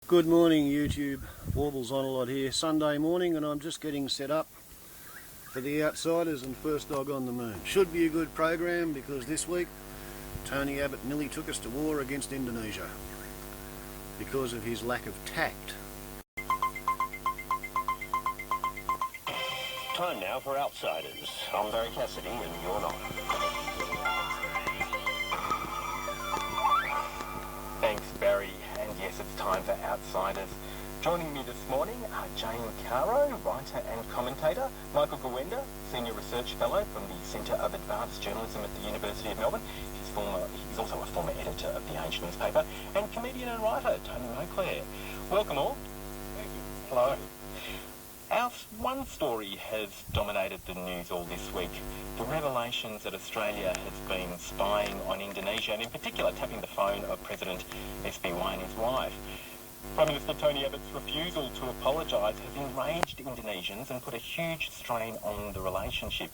Good morning YouTube, Warbles on a lot here. Sunday morning and I'm just getting set up for the Outsiders and First Dog on the Moon. Should be a good program because this week Tony Abbott nearly took us to war against Indonesia because of his lack of tact. Time now for Outsiders. I'm Barry Cassidy and you're not. Thanks, Barry. And yes, it's time for Outsiders. Joining me this morning are Jane Caro, writer and commentator, Michael Gawenda, Senior Research Fellow from the Centre of Advanced Journalism at the University of Melbourne. He's also a former editor of the Age newspaper, and comedian and writer, Tony Moclair. Welcome all. Thank you. Hello. Our one story has dominated the news all this week. The revelations that Australia has been spying on Indonesia, and in particular tapping the phone of President SBY and his wife. Prime Minister Tony Abbott's refusal to apologise has enraged Indonesians and put a huge strain on the relationship.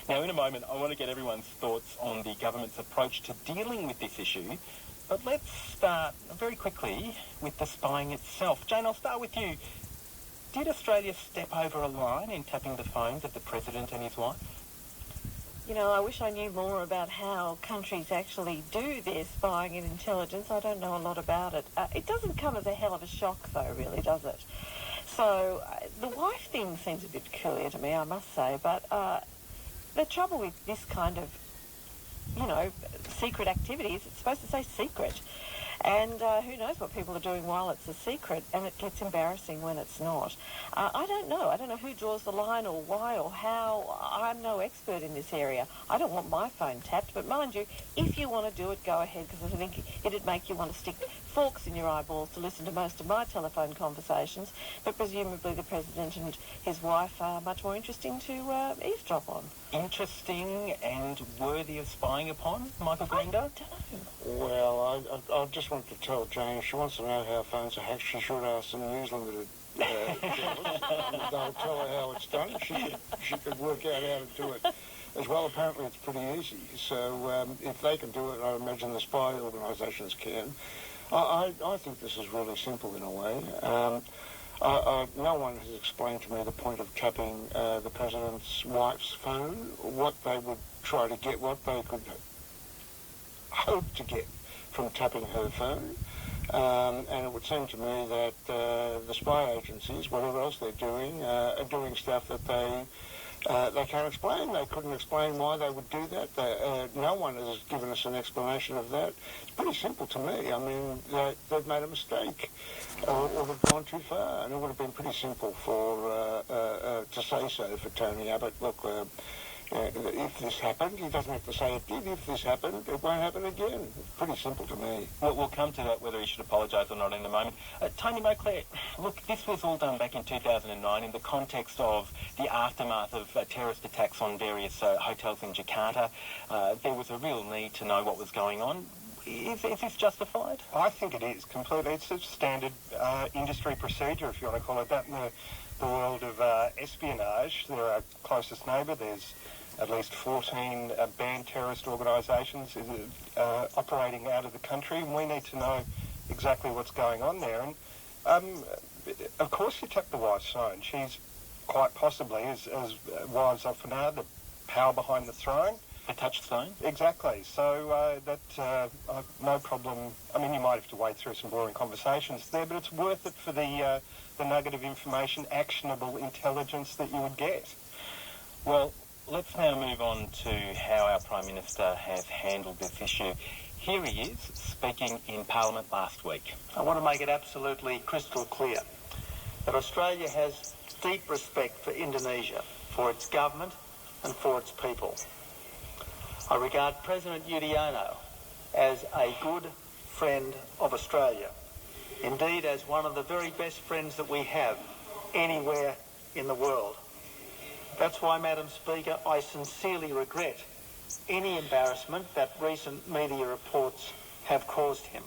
Now, in a moment, I want to get everyone's thoughts on the government's approach to dealing with this issue, but let's start very quickly with the spying itself. Jane, I'll start with you. Did Australia step over a line in tapping the phones of the President and his wife? You know, I wish I knew more about how countries actually do their spying and intelligence. I don't know a lot about it. It doesn't come as a hell of a shock, though, really, does it? So the wife thing seems a bit peculiar to me, I must say. But the trouble with this kind of, you know, secret activities, it's supposed to say secret. And who knows what people are doing while it's a secret, and it gets embarrassing when it's not. I don't know. I don't know who draws the line or why or how. I'm no expert in this area. I don't want my phone tapped, but mind you, if you want to do it, go ahead, because I think it'd make you want to stick forks in your eyeballs to listen to most of my telephone conversations, but presumably the President and his wife are much more interesting to eavesdrop on. Interesting and worthy of spying upon, Michael Gawenda? I don't know. Well, I just wanted to tell Jane, if she wants to know how phones are hacked, she should ask some News Limited journalists. They'll tell her how it's done. She could work out how to do it as well. Apparently it's pretty easy. So if they can do it, I imagine the spy organisations can. I think this is really simple in a way. No one has explained to me the point of tapping the President's wife's phone, what they would try to get, what they could hope to get from tapping her phone. And it would seem to me that the spy agencies, whatever else they're doing, are doing stuff that they can't explain. They couldn't explain why they would do that. No one has given us an explanation of that. It's pretty simple to me. I mean, they've made a mistake or they've gone too far. And it would have been pretty simple to say so for Tony Abbott. Look, if this happened, he doesn't have to say it did. If this happened, it won't happen again. It's pretty simple to me. We'll come to that, whether he should apologise or not in a moment. Tony Moclair, look, this was all done back in 2009 in the context of the aftermath of terrorist attacks on various hotels in Jakarta. There was a real need to know what was going on. Is this justified? I think it is, completely. It's a standard industry procedure, if you want to call it that, in the world of espionage. They're our closest neighbour. There's at least 14 banned terrorist organisations operating out of the country, and we need to know exactly what's going on there. And of course you tap the wife's phone. She's quite possibly, as wives often are, the power behind the throne. A touchstone? Exactly. So no problem. I mean, you might have to wade through some boring conversations there, but it's worth it for the nugget of information, actionable intelligence that you would get. Well, let's now move on to how our Prime Minister has handled this issue. Here he is, speaking in Parliament last week. I want to make it absolutely crystal clear that Australia has deep respect for Indonesia, for its government and for its people. I regard President Yudhoyono as a good friend of Australia, indeed as one of the very best friends that we have anywhere in the world. That's why, Madam Speaker, I sincerely regret any embarrassment that recent media reports have caused him.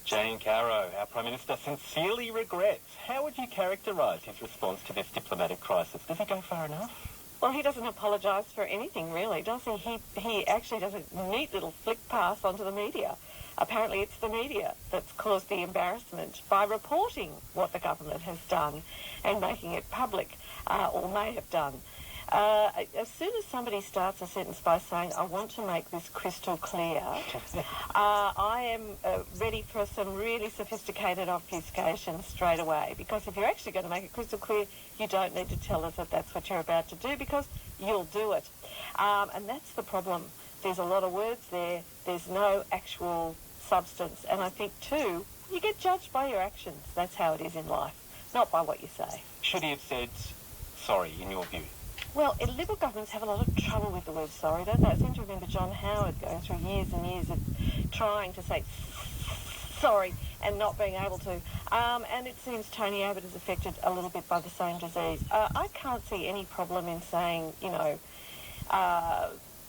Jane Caro, our Prime Minister, sincerely regrets. How would you characterise his response to this diplomatic crisis? Does he go far enough? Well, he doesn't apologise for anything, really, does he? He actually does a neat little flick pass onto the media. Apparently it's the media that's caused the embarrassment by reporting what the government has done and making it public, or may have done. As soon as somebody starts a sentence by saying, I want to make this crystal clear, I am ready for some really sophisticated obfuscation straight away. Because if you're actually going to make it crystal clear, you don't need to tell us that that's what you're about to do, because you'll do it. And that's the problem. There's a lot of words there. There's no actual substance. And I think, too, you get judged by your actions. That's how it is in life, not by what you say. Should he have said sorry, in your view? Well, Liberal governments have a lot of trouble with the word sorry, don't they? I seem to remember John Howard going through years and years of trying to say sorry and not being able to. And it seems Tony Abbott is affected a little bit by the same disease. I can't see any problem in saying,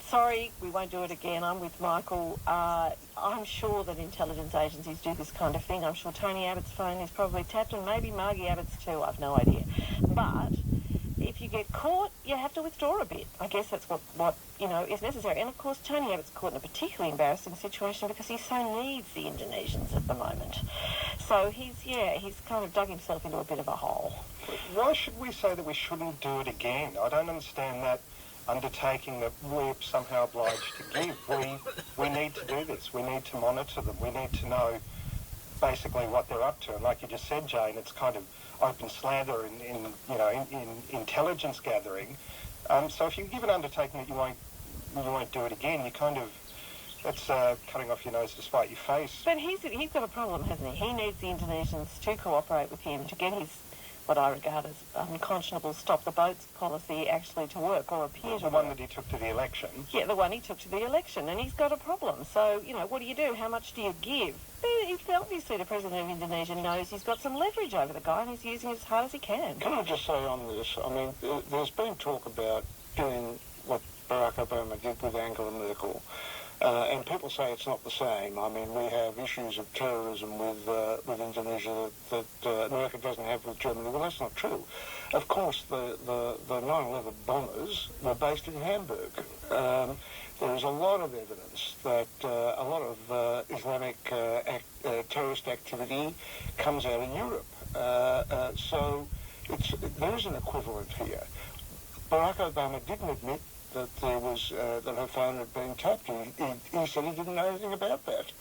sorry, we won't do it again. I'm with Michael. I'm sure that intelligence agencies do this kind of thing. I'm sure Tony Abbott's phone is probably tapped, and maybe Margie Abbott's too. I've no idea. But if you get caught, you have to withdraw a bit. I guess that's what is necessary. And of course, Tony Abbott's caught in a particularly embarrassing situation because he so needs the Indonesians at the moment. So he's kind of dug himself into a bit of a hole. Why should we say that we shouldn't do it again? I don't understand that undertaking that we're somehow obliged to give. We need to do this. We need to monitor them. We need to know basically what they're up to. And like you just said, Jane, it's kind of open slather in intelligence gathering. So if you give an undertaking that you won't do it again, you kind of, that's cutting off your nose to spite your face. But he's got a problem, hasn't he? He needs the Indonesians to cooperate with him to get his, what I regard as unconscionable stop the boats policy actually to work, or appear to The one work. that he took to the election. Yeah, the one he took to the election, and he's got a problem. So, what do you do? How much do you give? Obviously, the President of Indonesia knows he's got some leverage over the guy, and he's using it as hard as he can. Can I just say on this, I mean, there's been talk about doing what Barack Obama did with Angela Merkel. And people say it's not the same. I mean, we have issues of terrorism with Indonesia that America doesn't have with Germany. Well, that's not true. Of course, the 9/11 bombers were based in Hamburg. There is a lot of evidence that a lot of Islamic terrorist activity comes out of Europe. So there is an equivalent here. Barack Obama didn't admit that there was that her phone had been tapped. He said he didn't know anything about that.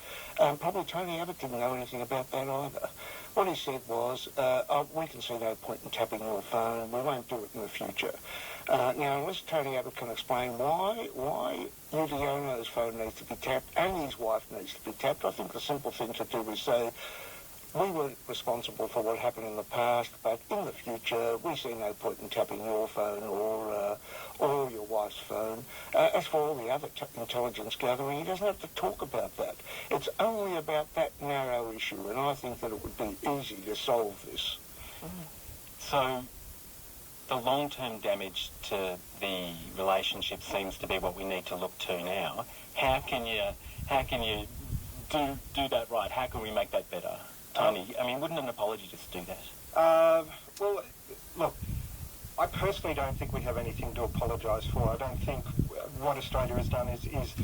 Probably Tony Abbott didn't know anything about that either. What he said was, we can see no point in tapping your phone. We won't do it in the future. Now, unless Tony Abbott can explain why Yudhoyono Yono's phone needs to be tapped and his wife needs to be tapped, I think the simple thing to do is say, we weren't responsible for what happened in the past, but in the future, we see no point in tapping your phone or your wife's phone. As for all the other intelligence gathering, he doesn't have to talk about that. It's only about that narrow issue, and I think that it would be easy to solve this. So the long-term damage to the relationship seems to be what we need to look to now. How can you do that right? How can we make that better? Tony, I mean, wouldn't an apology just do that? Well, look, I personally don't think we have anything to apologise for. I don't think what Australia has done is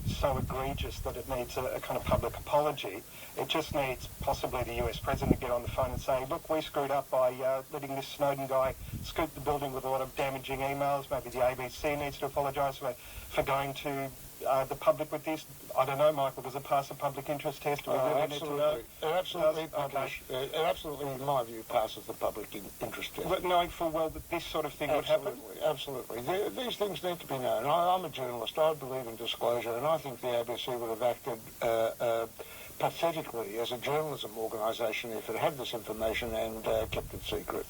so egregious that it needs a kind of public apology. It just needs possibly the US President to get on the phone and say, look, we screwed up by letting this Snowden guy scoop the building with a lot of damaging emails. Maybe the ABC needs to apologise for going to the public with this. I don't know, Michael, does it pass a public interest test? Do we really need to know? It absolutely, in my view, passes the public interest test. But knowing full well that this sort of thing would happen? Absolutely. These things need to be known. I'm a journalist. I believe in disclosure, and I think the ABC would have acted pathetically as a journalism organisation if it had this information and kept it secret.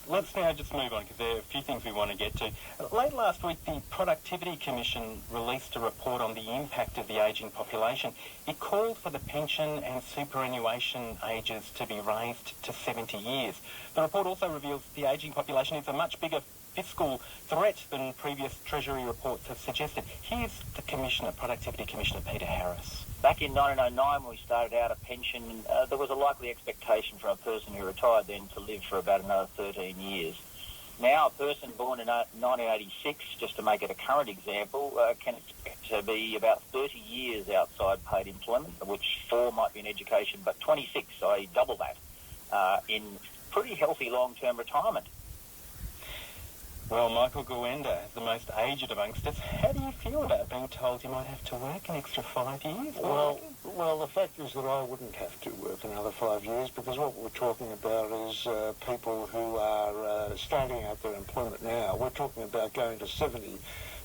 Let's now just move on, because there are a few things we want to get to. Late last week, the Productivity Commission released a report on the impact of the ageing population. It called for the pension and superannuation ages to be raised to 70 years. The report also reveals the ageing population is a much bigger fiscal threat than previous Treasury reports have suggested. Here's the Commissioner, Productivity Commissioner Peter Harris. Back in 1909, when we started out a pension, there was a likely expectation for a person who retired then to live for about another 13 years. Now, a person born in 1986, just to make it a current example, can expect to be about 30 years outside paid employment, of which 4 might be in education, but 26, i.e. double that, in pretty healthy long-term retirement. Well, Michael Goenda, the most aged amongst us, how do you feel about being told you might have to work an extra 5 years? Well, the fact is that I wouldn't have to work another 5 years, because what we're talking about is people who are starting out their employment now. We're talking about going to 70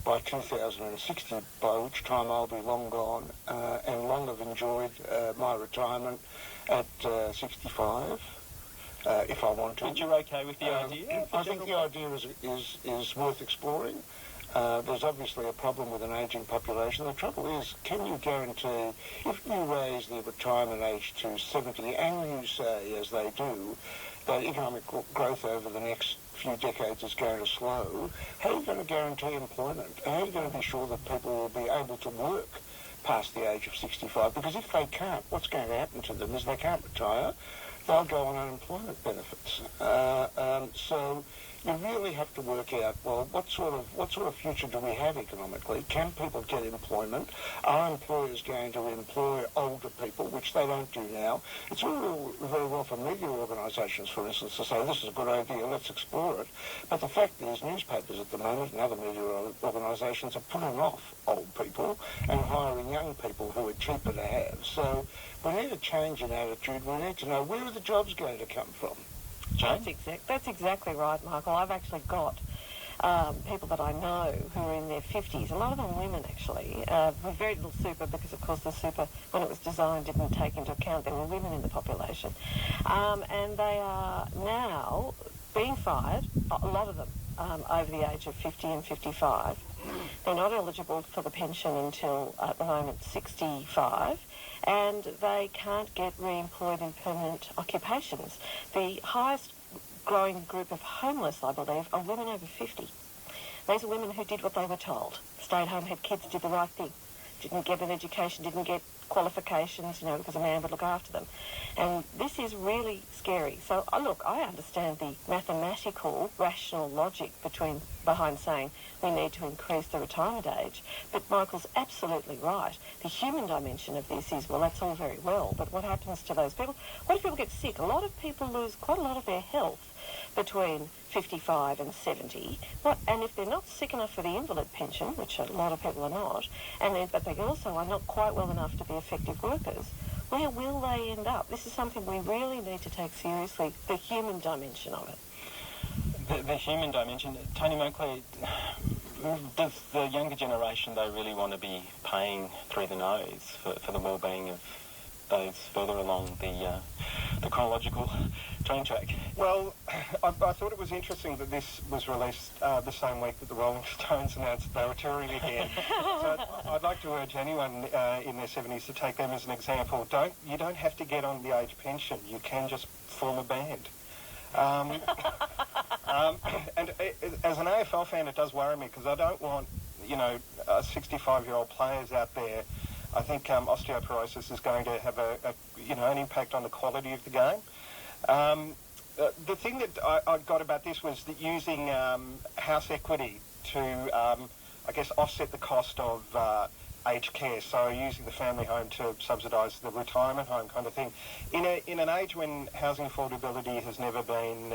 by 2060, by which time I'll be long gone and long have enjoyed my retirement at 65. If I want to. But you're okay with the idea? I think the idea is worth exploring. There's obviously a problem with an ageing population. The trouble is, can you guarantee, if you raise the retirement age to 70 and you say, as they do, that economic growth over the next few decades is going to slow, how are you going to guarantee employment? How are you going to be sure that people will be able to work past the age of 65? Because if they can't, what's going to happen to them is they can't retire. They'll go on unemployment benefits. So you really have to work out, well, what sort of future do we have economically? Can people get employment? Are employers going to employ older people, which they don't do now? It's all very well for media organisations, for instance, to say this is a good idea, let's explore it. But the fact is, newspapers at the moment and other media organisations are putting off old people and hiring young people who are cheaper to have. So we need a change in attitude. We need to know, where are the jobs going to come from? That's exactly right, Michael. I've actually got people that I know who are in their 50s, a lot of them women actually, with very little super, because of course the super, when it was designed, didn't take into account there were women in the population. And they are now being fired, a lot of them, over the age of 50 and 55. They're not eligible for the pension until, at the moment, 65, and they can't get re-employed in permanent occupations. The highest growing group of homeless, I believe, are women over 50. These are women who did what they were told. Stayed home, had kids, did the right thing. Didn't get an education, didn't get qualifications, because a man would look after them. And this is really scary. So, look, I understand the mathematical, rational logic behind saying we need to increase the retirement age. But Michael's absolutely right. The human dimension of this is, well, that's all very well, but what happens to those people? What if people get sick? A lot of people lose quite a lot of their health between 55 and 70, and if they're not sick enough for the invalid pension, which a lot of people are not, but they also are not quite well enough to be effective workers, where will they end up? This is something we really need to take seriously, the human dimension of it. The human dimension. Tony Moakley, does the younger generation, though, really want to be paying through the nose for the well-being of those further along the chronological train track? Well, I thought it was interesting that this was released the same week that the Rolling Stones announced they were touring again. So I'd like to urge anyone in their 70s to take them as an example. You don't have to get on the age pension. You can just form a band. And as an AFL fan, it does worry me, because I don't want, 65-year-old players out there. I think osteoporosis is going to have an impact on the quality of the game. The thing that I got about this was that using house equity to, offset the cost of aged care. So using the family home to subsidise the retirement home kind of thing. In an age when housing affordability has never been,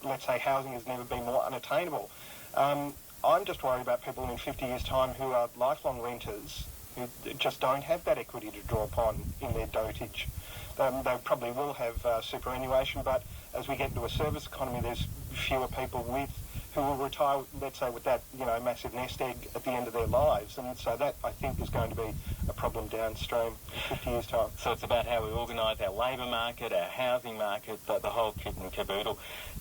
let's say housing has never been more unattainable, I'm just worried about people in 50 years' time who are lifelong renters, who just don't have that equity to draw upon in their dotage. They probably will have superannuation, but as we get into a service economy, there's fewer people who will retire, let's say, with that massive nest egg at the end of their lives, and so that, I think, is going to be a problem downstream in 50 years' time. So it's about how we organise our labour market, our housing market, the whole kit and caboodle.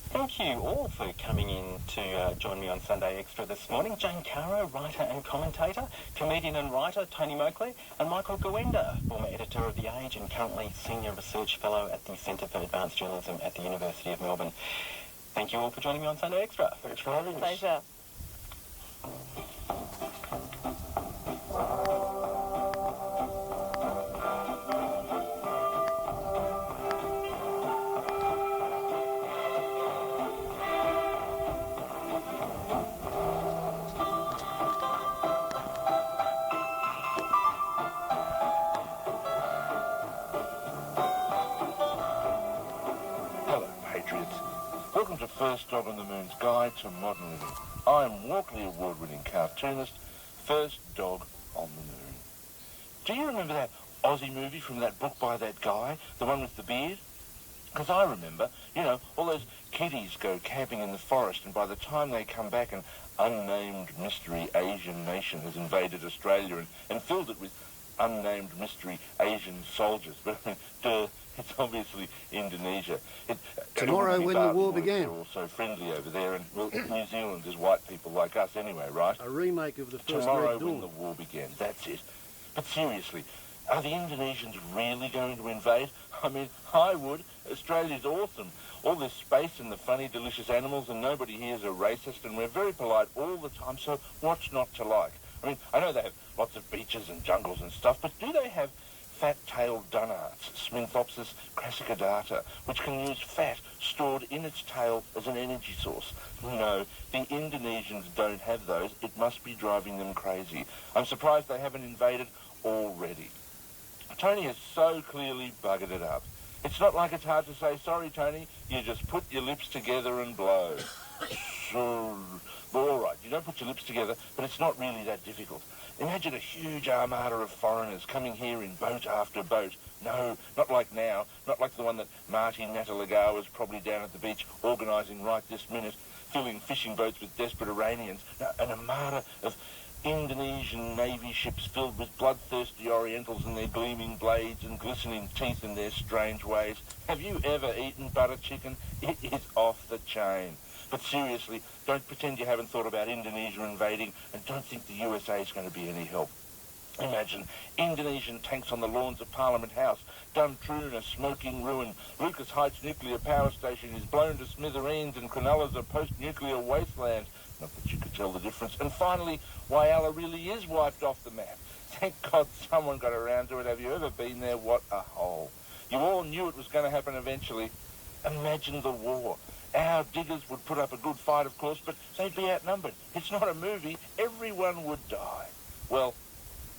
Thank you all for coming in to join me on Sunday Extra this morning. Jane Caro, writer and commentator, comedian and writer Tony Moakley, and Michael Goenda, former editor of The Age and currently Senior Research Fellow at the Centre for Advanced Journalism at the University of Melbourne. Thank you all for joining me on Sunday Extra. Thanks for having us. Pleasure. Welcome to First Dog on the Moon's Guide to Modern Living. I'm Walkley Award-winning cartoonist, First Dog on the Moon. Do you remember that Aussie movie from that book by that guy, the one with the beard? Because I remember, you know, all those kiddies go camping in the forest, and by the time they come back, an unnamed mystery Asian nation has invaded Australia and filled it with unnamed mystery Asian soldiers. But duh, it's obviously Indonesia. Tomorrow when the war began. They're all so friendly over there, and well, New Zealand is white people like us anyway, right? A remake of the first Tomorrow Red Dawn. when the war began, that's it. But seriously, are the Indonesians really going to invade? I mean, I would. Australia's awesome. All this space and the funny, delicious animals, and nobody here is a racist, and we're very polite all the time, so what's not to like? I mean, I know they have lots of beaches and jungles and stuff, but do they have fat-tailed dunarts, Smynthopsis crassicordata, which can use fat stored in its tail as an energy source? No, the Indonesians don't have those. It must be driving them crazy. I'm surprised they haven't invaded already. Tony has so clearly buggered it up. It's not like it's hard to say, sorry, Tony, you just put your lips together and blow. So, all right, you don't put your lips together, but it's not really that difficult. Imagine a huge armada of foreigners coming here in boat after boat. No, not like now, not like the one that Marty Natalagawa is probably down at the beach organising right this minute, filling fishing boats with desperate Iranians. No, an armada of Indonesian Navy ships filled with bloodthirsty Orientals and their gleaming blades and glistening teeth in their strange ways. Have you ever eaten butter chicken? It is off the chain. But seriously, don't pretend you haven't thought about Indonesia invading, and don't think the USA is going to be any help. Imagine Indonesian tanks on the lawns of Parliament House, Duntroon a smoking ruin, Lucas Heights nuclear power station is blown to smithereens, and Cronulla's a post-nuclear wasteland. Not that you could tell the difference. And finally, Whyalla really is wiped off the map. Thank God someone got around to it. Have you ever been there? What a hole. You all knew it was going to happen eventually. Imagine the war. Our diggers would put up a good fight, of course, but they'd be outnumbered. It's not a movie. Everyone would die. Well,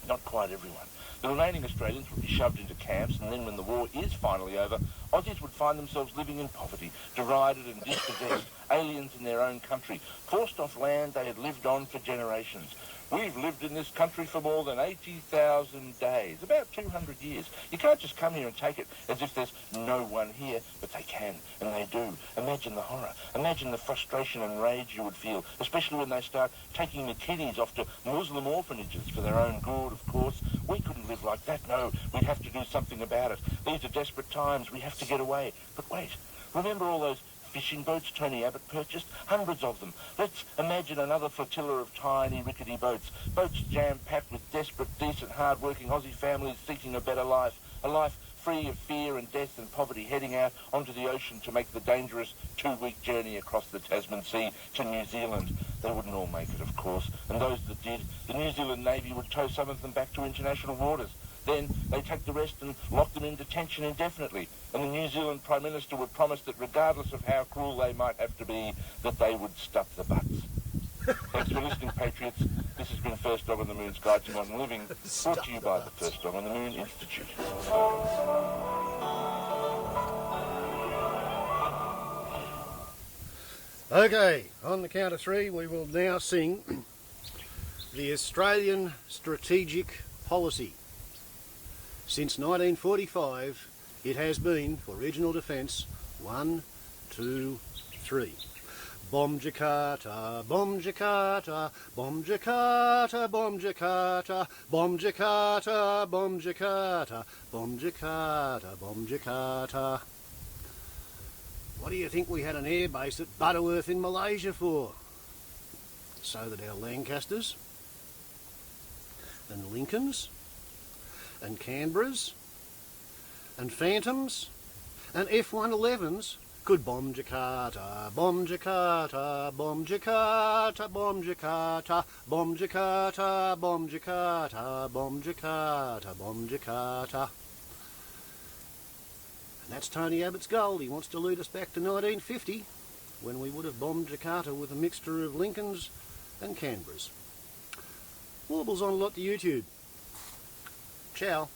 not quite everyone. The remaining Australians would be shoved into camps, and then when the war is finally over, Aussies would find themselves living in poverty, derided and dispossessed, aliens in their own country, forced off land they had lived on for generations. We've lived in this country for more than 80,000 days, about 200 years. You can't just come here and take it as if there's no one here, but they can, and they do. Imagine the horror. Imagine the frustration and rage you would feel, especially when they start taking the kiddies off to Muslim orphanages for their own good, of course. We couldn't live like that, no. We'd have to do something about it. These are desperate times. We have to get away. But wait, remember all those fishing boats Tony Abbott purchased? Hundreds of them. Let's imagine another flotilla of tiny, rickety boats. Boats jam-packed with desperate, decent, hard-working Aussie families seeking a better life. A life free of fear and death and poverty, heading out onto the ocean to make the dangerous 2-week journey across the Tasman Sea to New Zealand. They wouldn't all make it, of course. And those that did, the New Zealand Navy would tow some of them back to international waters. Then they take the rest and lock them in detention indefinitely. And the New Zealand Prime Minister would promise that regardless of how cruel they might have to be, that they would stuff the butts. Thanks for listening, Patriots. This has been First Dog on the Moon's Guide to Modern Living, brought to you by the First Dog on the Moon Institute. Okay, on the count of three, we will now sing the Australian Strategic Policy. Since 1945, it has been, for regional defence, 1, 2, 3. BombJAKARTA, BombJAKARTA, BombJAKARTA, BombJAKARTA, BombJAKARTA, BombJAKARTA, BombJAKARTA, BombJAKARTA. What do you think we had an air base at Butterworth in Malaysia for? So that our Lancasters and Lincolns and Canberras and Phantoms and F-111s could bomb Jakarta, bomb Jakarta, bomb Jakarta, bomb Jakarta, bomb Jakarta, bomb Jakarta, bomb Jakarta, bomb Jakarta. And that's Tony Abbott's goal. He wants to lead us back to 1950, when we would have bombed Jakarta with a mixture of Lincolns and Canberras. Warbles on a lot to YouTube. Ciao.